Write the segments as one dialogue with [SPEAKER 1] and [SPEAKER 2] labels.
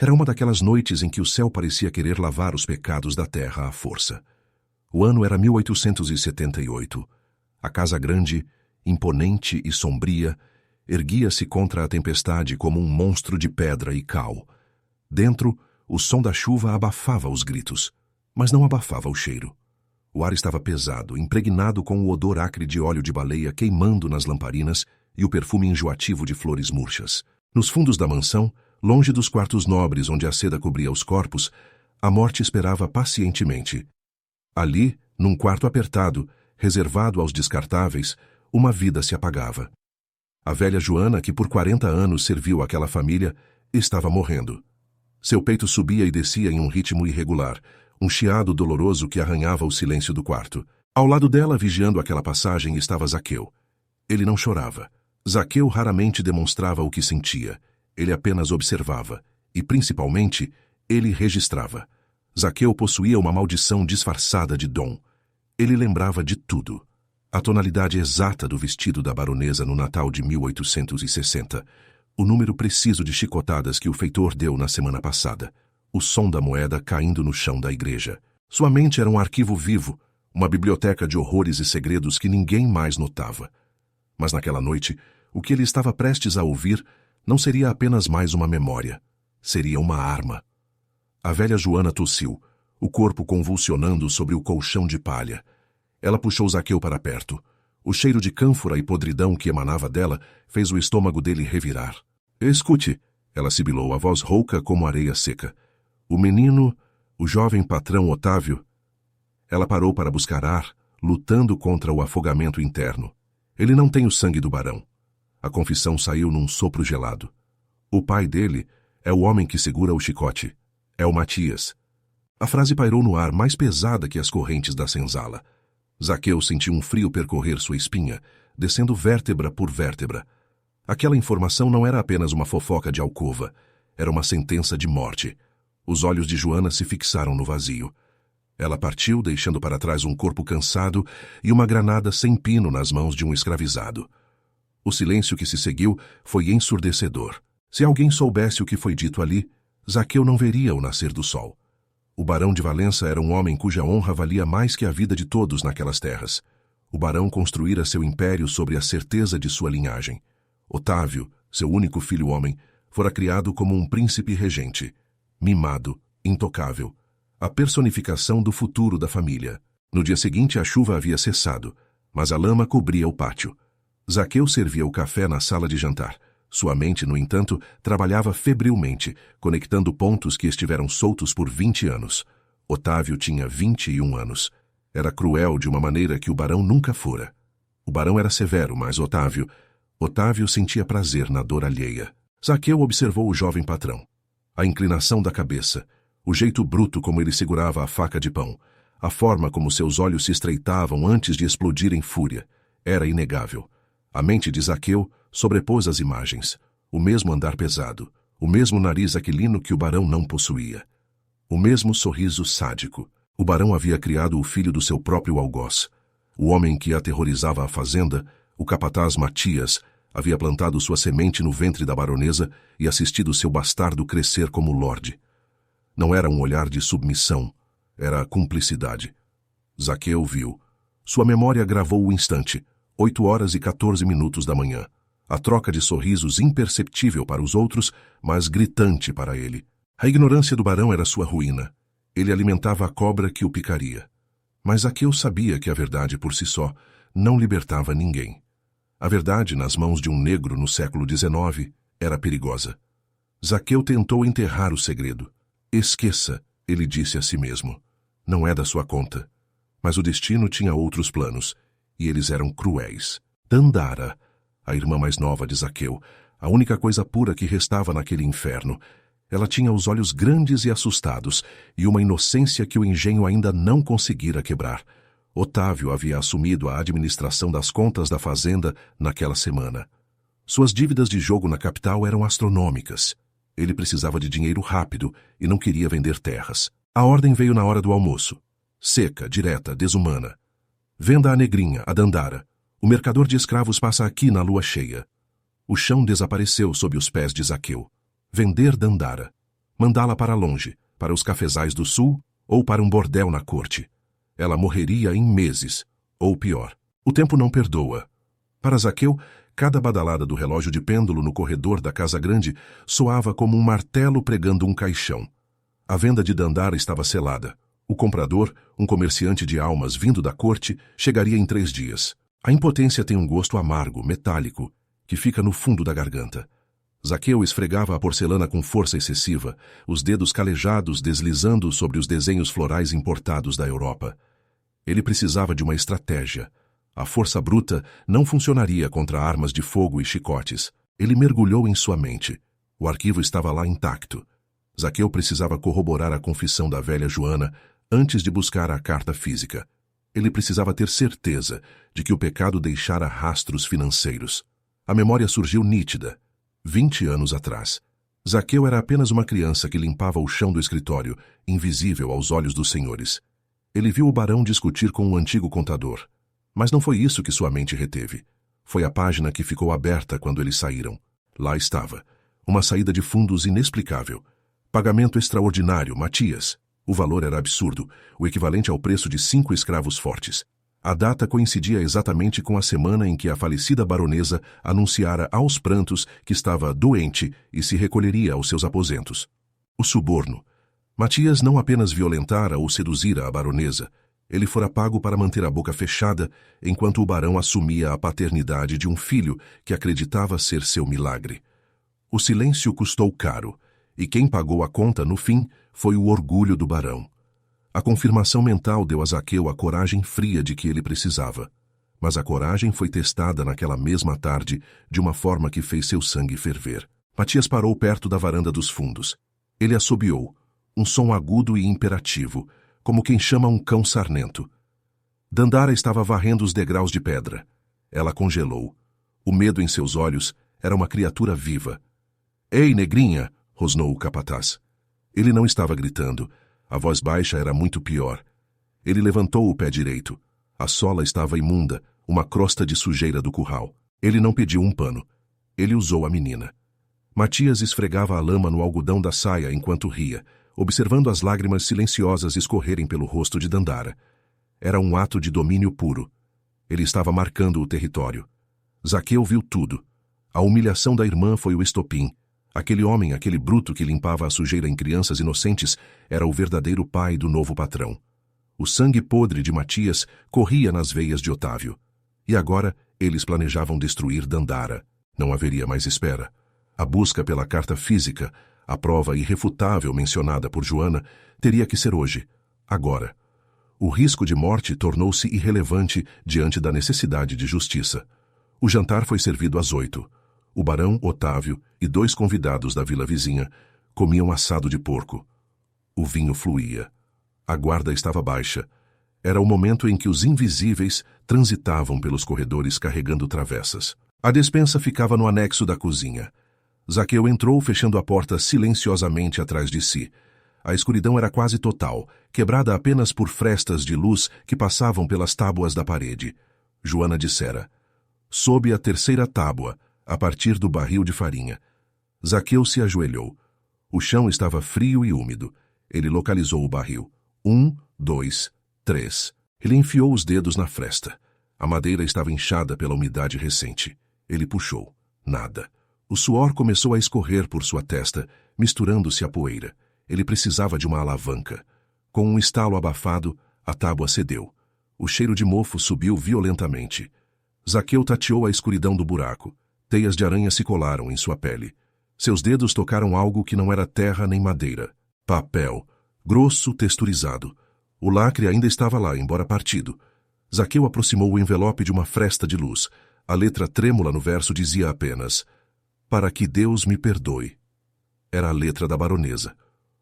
[SPEAKER 1] Era uma daquelas noites em que o céu parecia querer lavar os pecados da terra à força. O ano era 1878. A casa grande, imponente e sombria, erguia-se contra a tempestade como um monstro de pedra e cal. Dentro, o som da chuva abafava os gritos, mas não abafava o cheiro. O ar estava pesado, impregnado com o odor acre de óleo de baleia queimando nas lamparinas e o perfume enjoativo de flores murchas. Nos fundos da mansão, longe dos quartos nobres onde a seda cobria os corpos, a morte esperava pacientemente. Ali, num quarto apertado, reservado aos descartáveis, uma vida se apagava. A velha Joana, que por 40 anos serviu àquela família, estava morrendo. Seu peito subia e descia em um ritmo irregular, um chiado doloroso que arranhava o silêncio do quarto. Ao lado dela, vigiando aquela passagem, estava Zaqueu. Ele não chorava. Zaqueu raramente demonstrava o que sentia. Ele apenas observava. E, principalmente, ele registrava. Zaqueu possuía uma maldição disfarçada de dom. Ele lembrava de tudo. A tonalidade exata do vestido da baronesa no Natal de 1860, o número preciso de chicotadas que o feitor deu na semana passada, o som da moeda caindo no chão da igreja. Sua mente era um arquivo vivo, uma biblioteca de horrores e segredos que ninguém mais notava. Mas naquela noite, o que ele estava prestes a ouvir não seria apenas mais uma memória, seria uma arma. A velha Joana tossiu, o corpo convulsionando sobre o colchão de palha. Ela puxou Zaqueu para perto. O cheiro de cânfora e podridão que emanava dela fez o estômago dele revirar. Escute, ela sibilou, a voz rouca como areia seca. O menino, o jovem patrão Otávio. Ela parou para buscar ar, lutando contra o afogamento interno. Ele não tem o sangue do barão. A confissão saiu num sopro gelado. O pai dele é o homem que segura o chicote. É o Matias. A frase pairou no ar mais pesada que as correntes da senzala. Zaqueu sentiu um frio percorrer sua espinha, descendo vértebra por vértebra. Aquela informação não era apenas uma fofoca de alcova, era uma sentença de morte. Os olhos de Joana se fixaram no vazio. Ela partiu, deixando para trás um corpo cansado e uma granada sem pino nas mãos de um escravizado. O silêncio que se seguiu foi ensurdecedor. Se alguém soubesse o que foi dito ali, Zaqueu não veria o nascer do sol. O barão de Valença era um homem cuja honra valia mais que a vida de todos naquelas terras. O barão construíra seu império sobre a certeza de sua linhagem. Otávio, seu único filho homem, fora criado como um príncipe regente, mimado, intocável, a personificação do futuro da família. No dia seguinte a chuva havia cessado, mas a lama cobria o pátio. Zaqueu servia o café na sala de jantar. Sua mente, no entanto, trabalhava febrilmente, conectando pontos que estiveram soltos por 20 anos. Otávio tinha 21 anos. Era cruel de uma maneira que o barão nunca fora. O barão era severo, mas Otávio sentia prazer na dor alheia. Zaqueu observou o jovem patrão. A inclinação da cabeça, o jeito bruto como ele segurava a faca de pão, a forma como seus olhos se estreitavam antes de explodir em fúria, era inegável. A mente de Zaqueu sobrepôs as imagens, o mesmo andar pesado, o mesmo nariz aquilino que o barão não possuía, o mesmo sorriso sádico. O barão havia criado o filho do seu próprio algoz. O homem que aterrorizava a fazenda, o capataz Matias, havia plantado sua semente no ventre da baronesa e assistido seu bastardo crescer como lorde. Não era um olhar de submissão, era cumplicidade. Zaqueu viu. Sua memória gravou o instante, 8h14 da manhã. A troca de sorrisos imperceptível para os outros, mas gritante para ele. A ignorância do barão era sua ruína. Ele alimentava a cobra que o picaria. Mas Zaqueu sabia que a verdade por si só não libertava ninguém. A verdade, nas mãos de um negro no século XIX, era perigosa. Zaqueu tentou enterrar o segredo. Esqueça, ele disse a si mesmo. Não é da sua conta. Mas o destino tinha outros planos, e eles eram cruéis. Dandara, a irmã mais nova de Zaqueu, a única coisa pura que restava naquele inferno. Ela tinha os olhos grandes e assustados, e uma inocência que o engenho ainda não conseguira quebrar. Otávio havia assumido a administração das contas da fazenda naquela semana. Suas dívidas de jogo na capital eram astronômicas. Ele precisava de dinheiro rápido e não queria vender terras. A ordem veio na hora do almoço. Seca, direta, desumana. Venda a negrinha, a Dandara. O mercador de escravos passa aqui na lua cheia. O chão desapareceu sob os pés de Zaqueu. Vender Dandara. mandá-la para longe, para os cafezais do sul ou para um bordel na corte. Ela morreria em meses, ou pior. O tempo não perdoa. Para Zaqueu, cada badalada do relógio de pêndulo no corredor da casa grande soava como um martelo pregando um caixão. A venda de Dandara estava selada. O comprador, um comerciante de almas vindo da corte, chegaria em 3 dias. A impotência tem um gosto amargo, metálico, que fica no fundo da garganta. Zaqueu esfregava a porcelana com força excessiva, os dedos calejados deslizando sobre os desenhos florais importados da Europa. Ele precisava de uma estratégia. A força bruta não funcionaria contra armas de fogo e chicotes. Ele mergulhou em sua mente. O arquivo estava lá intacto. Zaqueu precisava corroborar a confissão da velha Joana antes de buscar a carta física. Ele precisava ter certeza de que o pecado deixara rastros financeiros. A memória surgiu nítida. 20 anos atrás. Zaqueu era apenas uma criança que limpava o chão do escritório, invisível aos olhos dos senhores. Ele viu o barão discutir com um antigo contador. Mas não foi isso que sua mente reteve. Foi a página que ficou aberta quando eles saíram. Lá estava. Uma saída de fundos inexplicável. Pagamento extraordinário, Matias. O valor era absurdo, o equivalente ao preço de 5 escravos fortes. A data coincidia exatamente com a semana em que a falecida baronesa anunciara aos prantos que estava doente e se recolheria aos seus aposentos. O suborno. Matias não apenas violentara ou seduzira a baronesa, ele fora pago para manter a boca fechada enquanto o barão assumia a paternidade de um filho que acreditava ser seu milagre. O silêncio custou caro, e quem pagou a conta, no fim, foi o orgulho do barão. A confirmação mental deu a Zaqueu a coragem fria de que ele precisava. Mas a coragem foi testada naquela mesma tarde de uma forma que fez seu sangue ferver. Matias parou perto da varanda dos fundos. Ele assobiou, um som agudo e imperativo, como quem chama um cão sarnento. Dandara estava varrendo os degraus de pedra. Ela congelou. O medo em seus olhos era uma criatura viva. "Ei, negrinha!" rosnou o capataz. Ele não estava gritando. A voz baixa era muito pior. Ele levantou o pé direito. A sola estava imunda, uma crosta de sujeira do curral. Ele não pediu um pano. Ele usou a menina. Matias esfregava a lama no algodão da saia enquanto ria, observando as lágrimas silenciosas escorrerem pelo rosto de Dandara. Era um ato de domínio puro. Ele estava marcando o território. Zaqueu viu tudo. A humilhação da irmã foi o estopim. Aquele homem, aquele bruto que limpava a sujeira em crianças inocentes, era o verdadeiro pai do novo patrão. O sangue podre de Matias corria nas veias de Otávio. E agora eles planejavam destruir Dandara. Não haveria mais espera. A busca pela carta física, a prova irrefutável mencionada por Joana, teria que ser hoje, agora. O risco de morte tornou-se irrelevante diante da necessidade de justiça. O jantar foi servido às 8. O barão, Otávio e 2 convidados da vila vizinha comiam assado de porco. O vinho fluía. A guarda estava baixa. Era o momento em que os invisíveis transitavam pelos corredores carregando travessas. A despensa ficava no anexo da cozinha. Zaqueu entrou fechando a porta silenciosamente atrás de si. A escuridão era quase total, quebrada apenas por frestas de luz que passavam pelas tábuas da parede. Joana dissera: "Sob a 3ª tábua, a partir do barril de farinha." Zaqueu se ajoelhou. O chão estava frio e úmido. Ele localizou o barril. 1, 2, 3. Ele enfiou os dedos na fresta. A madeira estava inchada pela umidade recente. Ele puxou. Nada. O suor começou a escorrer por sua testa, misturando-se à poeira. Ele precisava de uma alavanca. Com um estalo abafado, a tábua cedeu. O cheiro de mofo subiu violentamente. Zaqueu tateou a escuridão do buraco. Teias de aranha se colaram em sua pele. Seus dedos tocaram algo que não era terra nem madeira. Papel. Grosso, texturizado. O lacre ainda estava lá, embora partido. Zaqueu aproximou o envelope de uma fresta de luz. A letra trêmula no verso dizia apenas: "Para que Deus me perdoe." Era a letra da baronesa.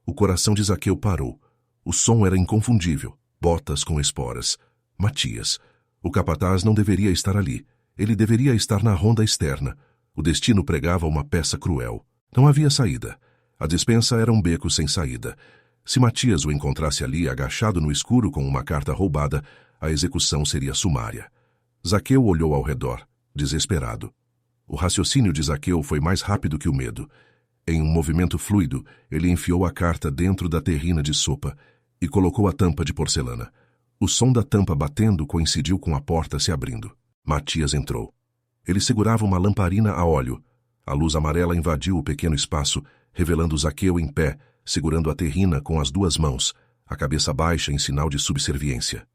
[SPEAKER 1] O coração de Zaqueu parou. O som era inconfundível. Botas com esporas. Matias. O capataz não deveria estar ali. Ele deveria estar na ronda externa. O destino pregava uma peça cruel. Não havia saída. A despensa era um beco sem saída. Se Matias o encontrasse ali, agachado no escuro com uma carta roubada, a execução seria sumária. Zaqueu olhou ao redor, desesperado. O raciocínio de Zaqueu foi mais rápido que o medo. Em um movimento fluido, ele enfiou a carta dentro da terrina de sopa e colocou a tampa de porcelana. O som da tampa batendo coincidiu com a porta se abrindo. Matias entrou. Ele segurava uma lamparina a óleo. A luz amarela invadiu o pequeno espaço, revelando Zaqueu em pé, segurando a terrina com as duas mãos, a cabeça baixa em sinal de subserviência.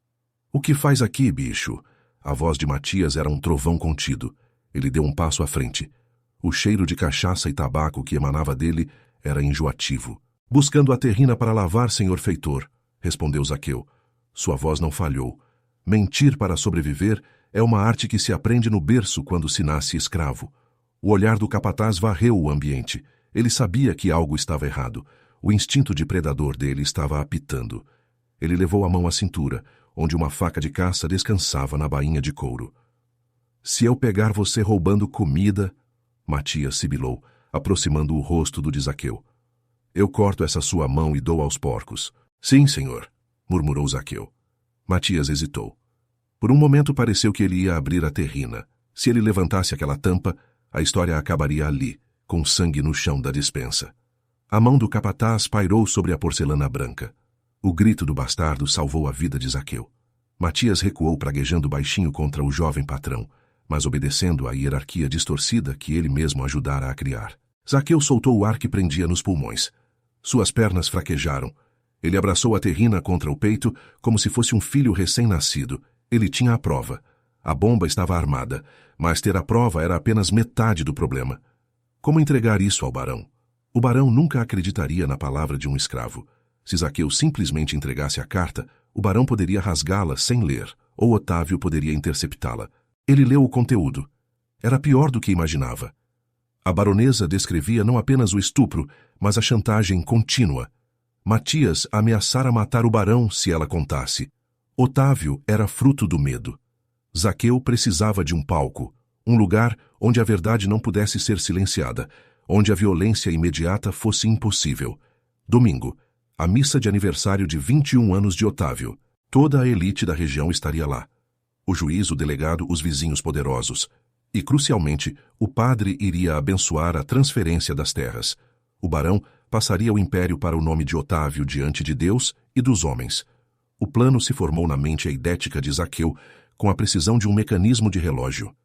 [SPEAKER 1] "O que faz aqui, bicho?" A voz de Matias era um trovão contido. Ele deu um passo à frente. O cheiro de cachaça e tabaco que emanava dele era enjoativo. "Buscando a terrina para lavar, senhor feitor", respondeu Zaqueu. Sua voz não falhou. Mentir para sobreviver é uma arte que se aprende no berço quando se nasce escravo. O olhar do capataz varreu o ambiente. Ele sabia que algo estava errado. O instinto de predador dele estava apitando. Ele levou a mão à cintura, onde uma faca de caça descansava na bainha de couro. "Se eu pegar você roubando comida..." Matias sibilou, aproximando o rosto do de Zaqueu. "Eu corto essa sua mão e dou aos porcos." "Sim, senhor", murmurou Zaqueu. Matias hesitou. Por um momento pareceu que ele ia abrir a terrina. Se ele levantasse aquela tampa, a história acabaria ali, com sangue no chão da despensa. A mão do capataz pairou sobre a porcelana branca. O grito do bastardo salvou a vida de Zaqueu. Matias recuou praguejando baixinho contra o jovem patrão, mas obedecendo à hierarquia distorcida que ele mesmo ajudara a criar. Zaqueu soltou o ar que prendia nos pulmões. Suas pernas fraquejaram. Ele abraçou a terrina contra o peito como se fosse um filho recém-nascido. Ele tinha a prova. A bomba estava armada, mas ter a prova era apenas metade do problema. Como entregar isso ao barão? O barão nunca acreditaria na palavra de um escravo. Se Zaqueu simplesmente entregasse a carta, o barão poderia rasgá-la sem ler, ou Otávio poderia interceptá-la. Ele leu o conteúdo. Era pior do que imaginava. A baronesa descrevia não apenas o estupro, mas a chantagem contínua. Matias ameaçara matar o barão se ela contasse. Otávio era fruto do medo. Zaqueu precisava de um palco, um lugar onde a verdade não pudesse ser silenciada, onde a violência imediata fosse impossível. Domingo, a missa de aniversário de 21 anos de Otávio. Toda a elite da região estaria lá. O juiz, o delegado, os vizinhos poderosos. E, crucialmente, o padre iria abençoar a transferência das terras. O barão passaria o império para o nome de Otávio diante de Deus e dos homens. O plano se formou na mente eidética de Zaqueu com a precisão de um mecanismo de relógio.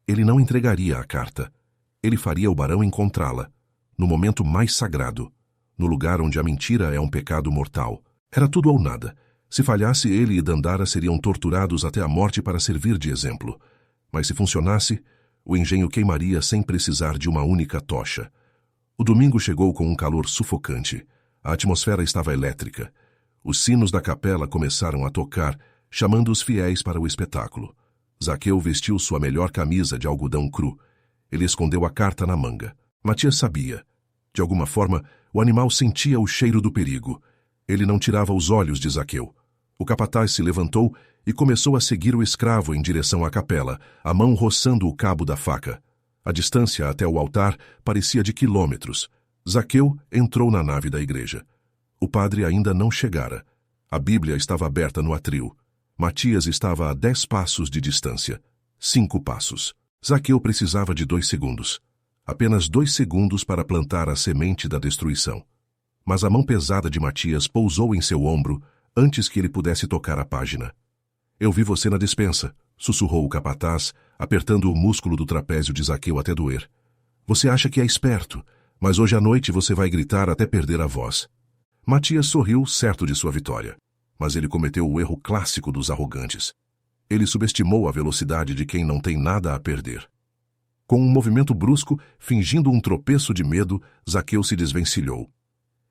[SPEAKER 1] Ele não entregaria a carta. Ele faria o barão encontrá-la, no momento mais sagrado, no lugar onde a mentira é um pecado mortal. Era tudo ou nada. Se falhasse, ele e Dandara seriam torturados até a morte para servir de exemplo. Mas se funcionasse, o engenho queimaria sem precisar de uma única tocha. O domingo chegou com um calor sufocante. A atmosfera estava elétrica. Os sinos da capela começaram a tocar, chamando os fiéis para o espetáculo. Zaqueu vestiu sua melhor camisa de algodão cru. Ele escondeu a carta na manga. Matias sabia. De alguma forma, o animal sentia o cheiro do perigo. Ele não tirava os olhos de Zaqueu. O capataz se levantou e começou a seguir o escravo em direção à capela, a mão roçando o cabo da faca. A distância até o altar parecia de quilômetros. Zaqueu entrou na nave da igreja. O padre ainda não chegara. A Bíblia estava aberta no atril. Matias estava a 10 passos de distância. 5 passos. Zaqueu precisava de 2 segundos. Apenas 2 segundos para plantar a semente da destruição. Mas a mão pesada de Matias pousou em seu ombro antes que ele pudesse tocar a página. "Eu vi você na despensa", sussurrou o capataz, apertando o músculo do trapézio de Zaqueu até doer. "Você acha que é esperto, mas hoje à noite você vai gritar até perder a voz." Matias sorriu, certo de sua vitória. Mas ele cometeu o erro clássico dos arrogantes. Ele subestimou a velocidade de quem não tem nada a perder. Com um movimento brusco, fingindo um tropeço de medo, Zaqueu se desvencilhou.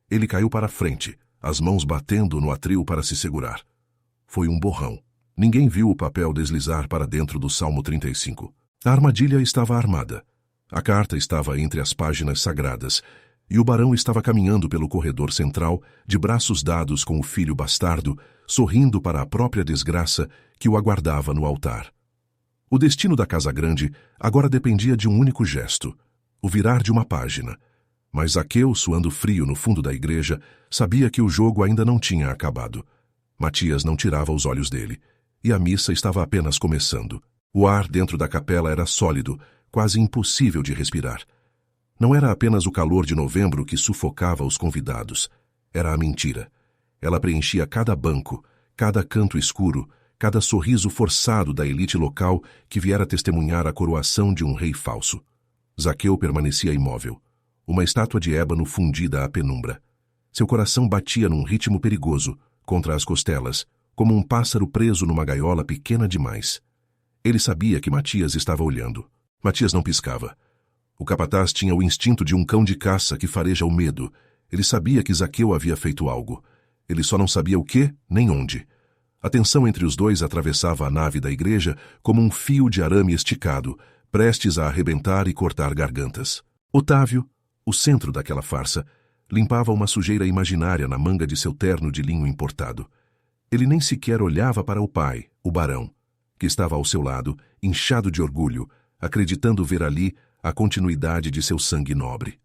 [SPEAKER 1] Ele caiu para frente, as mãos batendo no atril para se segurar. Foi um borrão. Ninguém viu o papel deslizar para dentro do Salmo 35. A armadilha estava armada. A carta estava entre as páginas sagradas, e o barão estava caminhando pelo corredor central, de braços dados com o filho bastardo, sorrindo para a própria desgraça que o aguardava no altar. O destino da Casa Grande agora dependia de um único gesto, o virar de uma página. Mas Zaqueu, suando frio no fundo da igreja, sabia que o jogo ainda não tinha acabado. Matias não tirava os olhos dele, e a missa estava apenas começando. O ar dentro da capela era sólido, quase impossível de respirar. Não era apenas o calor de novembro que sufocava os convidados. Era a mentira. Ela preenchia cada banco, cada canto escuro, cada sorriso forçado da elite local que viera testemunhar a coroação de um rei falso. Zaqueu permanecia imóvel, uma estátua de ébano fundida à penumbra. Seu coração batia num ritmo perigoso, contra as costelas, como um pássaro preso numa gaiola pequena demais. Ele sabia que Matias estava olhando. Matias não piscava. O capataz tinha o instinto de um cão de caça que fareja o medo. Ele sabia que Zaqueu havia feito algo. Ele só não sabia o que, nem onde. A tensão entre os dois atravessava a nave da igreja como um fio de arame esticado, prestes a arrebentar e cortar gargantas. Otávio, o centro daquela farsa, limpava uma sujeira imaginária na manga de seu terno de linho importado. Ele nem sequer olhava para o pai, o barão, que estava ao seu lado, inchado de orgulho, acreditando ver ali a continuidade de seu sangue nobre.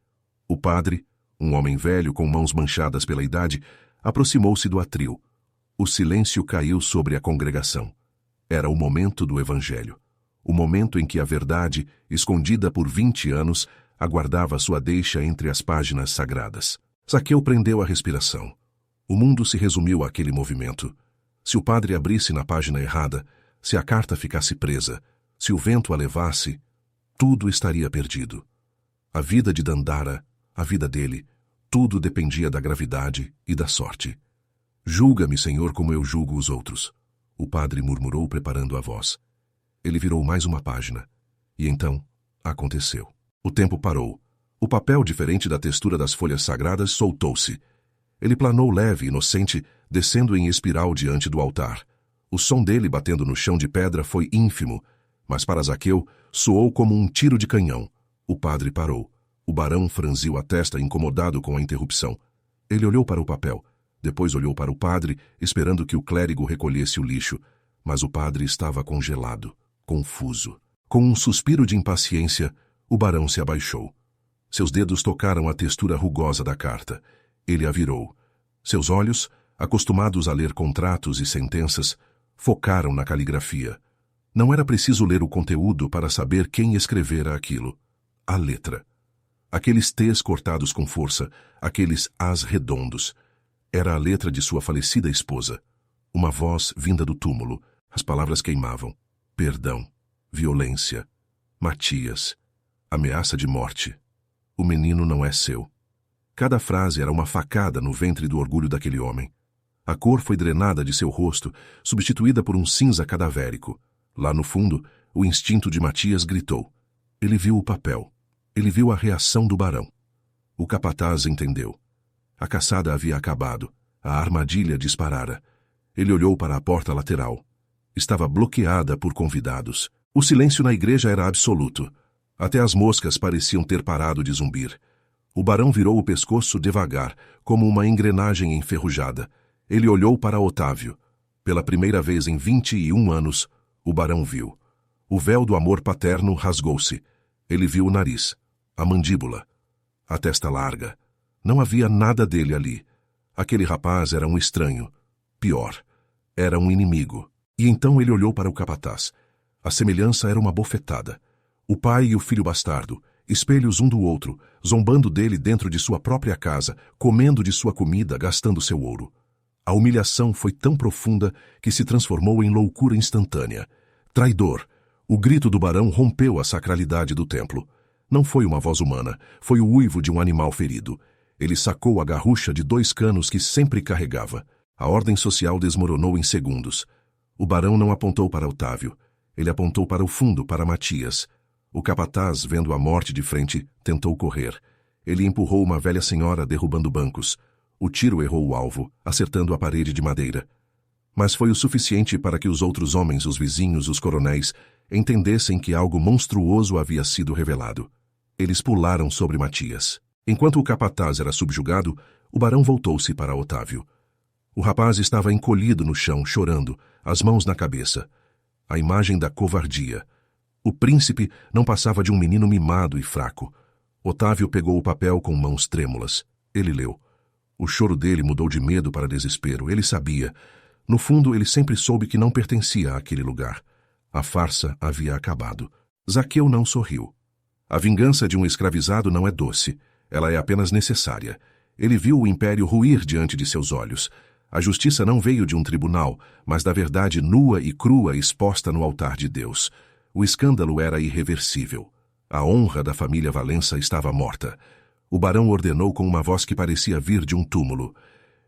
[SPEAKER 1] O padre, um homem velho com mãos manchadas pela idade, aproximou-se do atril. O silêncio caiu sobre a congregação. Era o momento do evangelho. O momento em que a verdade, escondida por 20 anos, aguardava sua deixa entre as páginas sagradas. Zaqueu prendeu a respiração. O mundo se resumiu àquele movimento. Se o padre abrisse na página errada, se a carta ficasse presa, se o vento a levasse, tudo estaria perdido. A vida de Dandara, a vida dele, tudo dependia da gravidade e da sorte. Julga-me, Senhor, como eu julgo os outros. O padre murmurou, preparando a voz. Ele virou mais uma página. E então, aconteceu. O tempo parou. O papel, diferente da textura das folhas sagradas, soltou-se. Ele planou leve, inocente, descendo em espiral diante do altar. O som dele batendo no chão de pedra foi ínfimo, mas para Zaqueu soou como um tiro de canhão. O padre parou. O barão franziu a testa, incomodado com a interrupção. Ele olhou para o papel, depois olhou para o padre, esperando que o clérigo recolhesse o lixo, mas o padre estava congelado, confuso. Com um suspiro de impaciência, o barão se abaixou. Seus dedos tocaram a textura rugosa da carta. Ele a virou. Seus olhos, acostumados a ler contratos e sentenças, focaram na caligrafia. Não era preciso ler o conteúdo para saber quem escrevera aquilo. A letra. Aqueles T's cortados com força, aqueles A's redondos. Era a letra de sua falecida esposa. Uma voz vinda do túmulo. As palavras queimavam. Perdão. Violência. Matias. Ameaça de morte. O menino não é seu. Cada frase era uma facada no ventre do orgulho daquele homem. A cor foi drenada de seu rosto, substituída por um cinza cadavérico. Lá no fundo, o instinto de Matias gritou. Ele viu o papel. Ele viu a reação do barão. O capataz entendeu. A caçada havia acabado. A armadilha disparara. Ele olhou para a porta lateral. Estava bloqueada por convidados. O silêncio na igreja era absoluto. Até as moscas pareciam ter parado de zumbir. O barão virou o pescoço devagar, como uma engrenagem enferrujada. Ele olhou para Otávio. Pela primeira vez em 21 anos, o barão viu. O véu do amor paterno rasgou-se. Ele viu o nariz, a mandíbula, a testa larga. Não havia nada dele ali. Aquele rapaz era um estranho. Pior, era um inimigo. E então ele olhou para o capataz. A semelhança era uma bofetada. O pai e o filho bastardo, espelhos um do outro, zombando dele dentro de sua própria casa, comendo de sua comida, gastando seu ouro. A humilhação foi tão profunda que se transformou em loucura instantânea. Traidor! O grito do barão rompeu a sacralidade do templo. Não foi uma voz humana, foi o uivo de um animal ferido. Ele sacou a garrucha de 2 canos que sempre carregava. A ordem social desmoronou em segundos. O barão não apontou para Otávio. Ele apontou para o fundo, para Matias. O capataz, vendo a morte de frente, tentou correr. Ele empurrou uma velha senhora, derrubando bancos. O tiro errou o alvo, acertando a parede de madeira. Mas foi o suficiente para que os outros homens, os vizinhos, os coronéis, entendessem que algo monstruoso havia sido revelado. Eles pularam sobre Matias. Enquanto o capataz era subjugado, o barão voltou-se para Otávio. O rapaz estava encolhido no chão, chorando, as mãos na cabeça. A imagem da covardia. O príncipe não passava de um menino mimado e fraco. Otávio pegou o papel com mãos trêmulas. Ele leu. O choro dele mudou de medo para desespero. Ele sabia. No fundo, ele sempre soube que não pertencia àquele lugar. A farsa havia acabado. Zaqueu não sorriu. A vingança de um escravizado não é doce, ela é apenas necessária. Ele viu o império ruir diante de seus olhos. A justiça não veio de um tribunal, mas da verdade nua e crua exposta no altar de Deus. O escândalo era irreversível. A honra da família Valença estava morta. O barão ordenou com uma voz que parecia vir de um túmulo: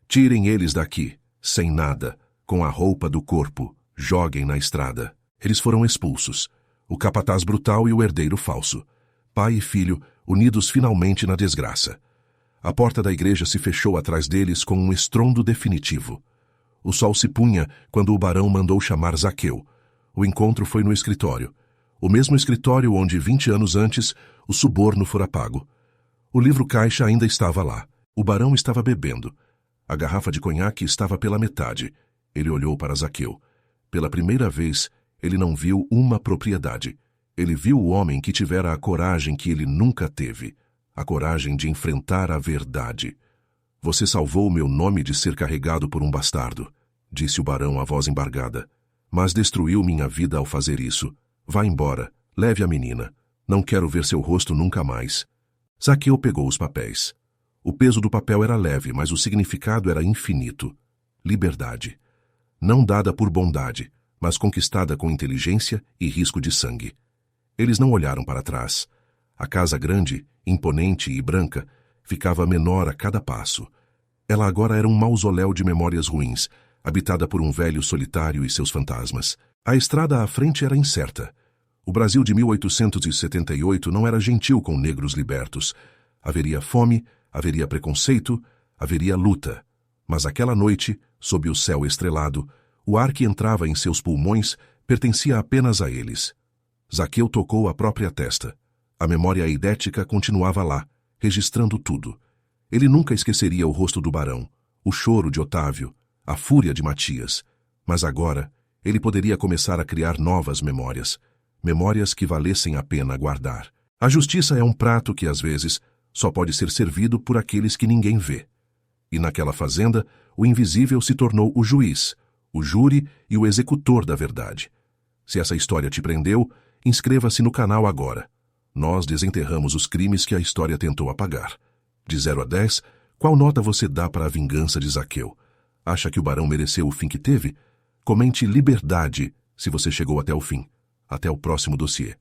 [SPEAKER 1] tirem eles daqui, sem nada, com a roupa do corpo, joguem na estrada. Eles foram expulsos. O capataz brutal e o herdeiro falso. Pai e filho, unidos finalmente na desgraça. A porta da igreja se fechou atrás deles com um estrondo definitivo. O sol se punha quando o barão mandou chamar Zaqueu. O encontro foi no escritório. O mesmo escritório onde, 20 anos antes, o suborno fora pago. O livro-caixa ainda estava lá. O barão estava bebendo. A garrafa de conhaque estava pela metade. Ele olhou para Zaqueu. Pela primeira vez, ele não viu uma propriedade. Ele viu o homem que tivera a coragem que ele nunca teve. A coragem de enfrentar a verdade. Você salvou meu nome de ser carregado por um bastardo, disse o barão a voz embargada. Mas destruiu minha vida ao fazer isso. Vá embora, leve a menina. Não quero ver seu rosto nunca mais. Zaqueu pegou os papéis. O peso do papel era leve, mas o significado era infinito. Liberdade. Não dada por bondade, mas conquistada com inteligência e risco de sangue. Eles não olharam para trás. A casa grande, imponente e branca, ficava menor a cada passo. Ela agora era um mausoléu de memórias ruins, habitada por um velho solitário e seus fantasmas. A estrada à frente era incerta. O Brasil de 1878 não era gentil com negros libertos. Haveria fome, haveria preconceito, haveria luta. Mas aquela noite, sob o céu estrelado, o ar que entrava em seus pulmões pertencia apenas a eles. Zaqueu tocou a própria testa. A memória eidética continuava lá, registrando tudo. Ele nunca esqueceria o rosto do barão, o choro de Otávio, a fúria de Matias. Mas agora, ele poderia começar a criar novas memórias. Memórias que valessem a pena guardar. A justiça é um prato que, às vezes, só pode ser servido por aqueles que ninguém vê. E naquela fazenda, o invisível se tornou o juiz, o júri e o executor da verdade. Se essa história te prendeu, inscreva-se no canal agora. Nós desenterramos os crimes que a história tentou apagar. De 0 a 10, qual nota você dá para a vingança de Zaqueu? Acha que o barão mereceu o fim que teve? Comente liberdade se você chegou até o fim. Até o próximo dossiê.